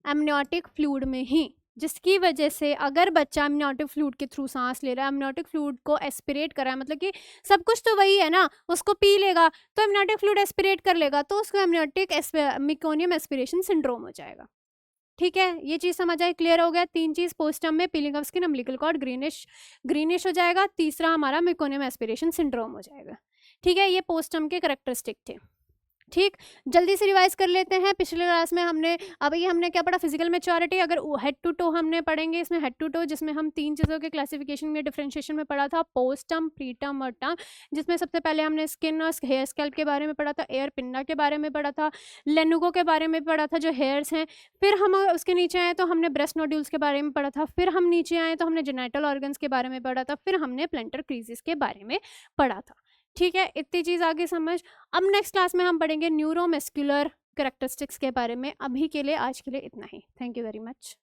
अमनियोटिक फ्लूइड में ही, जिसकी वजह से अगर बच्चा अमनियोटिक फ्लूइड के थ्रू सांस ले रहा है, अमनियोटिक फ्लूइड को एस्पिरेट कर रहा है, मतलब कि सब कुछ तो वही है ना, उसको पी लेगा तो अमनियोटिक फ्लूइड एस्पिरेट कर लेगा, तो उसको अमनियोटिक म्यूकोनियम एस्पिरेशन सिंड्रोम हो जाएगा, ठीक है। ये चीज़ समझ आई? क्लियर हो गया? 3 चीज़ पोस्टम में, peeling off skin, umbilical cord greenish हो जाएगा, तीसरा हमारा म्यूकोनियम एस्पिरेशन सिंड्रोम हो जाएगा, ठीक है। ये पोस्टम के कैरेक्टरिस्टिक थे, ठीक। जल्दी से रिवाइज कर लेते हैं। पिछले क्लास में हमने क्या पढ़ा? Physical maturity. अगर हेड टू टो हमने पढ़ेंगे इसमें, हेड टू टो, जिसमें हम 3 चीज़ों के क्लासिफिकेशन में, डिफरेंशिएशन में पढ़ा था, पोस्टम, प्रीटर्म और टर्म, जिसमें सबसे पहले हमने स्किन और हेयर स्कैल्प के बारे में पढ़ा था, एयर पिन्ना के बारे में पढ़ा था, लेनुगो के बारे में पढ़ा था जो हेयर्स हैं, फिर हम उसके नीचे आए तो हमने ब्रेस्ट नोड्यूल्स के बारे में पढ़ा था, फिर हम नीचे आए तो हमने जेनिटल ऑर्गन्स के बारे में पढ़ा था, फिर हमने प्लेंटर क्रीजेस के बारे में पढ़ा था, ठीक है। इतनी चीज़ आगे समझ। अब नेक्स्ट क्लास में हम पढ़ेंगे न्यूरोमस्कुलर कैरेक्टरिस्टिक्स के बारे में। अभी के लिए, आज के लिए इतना ही। Thank you very much.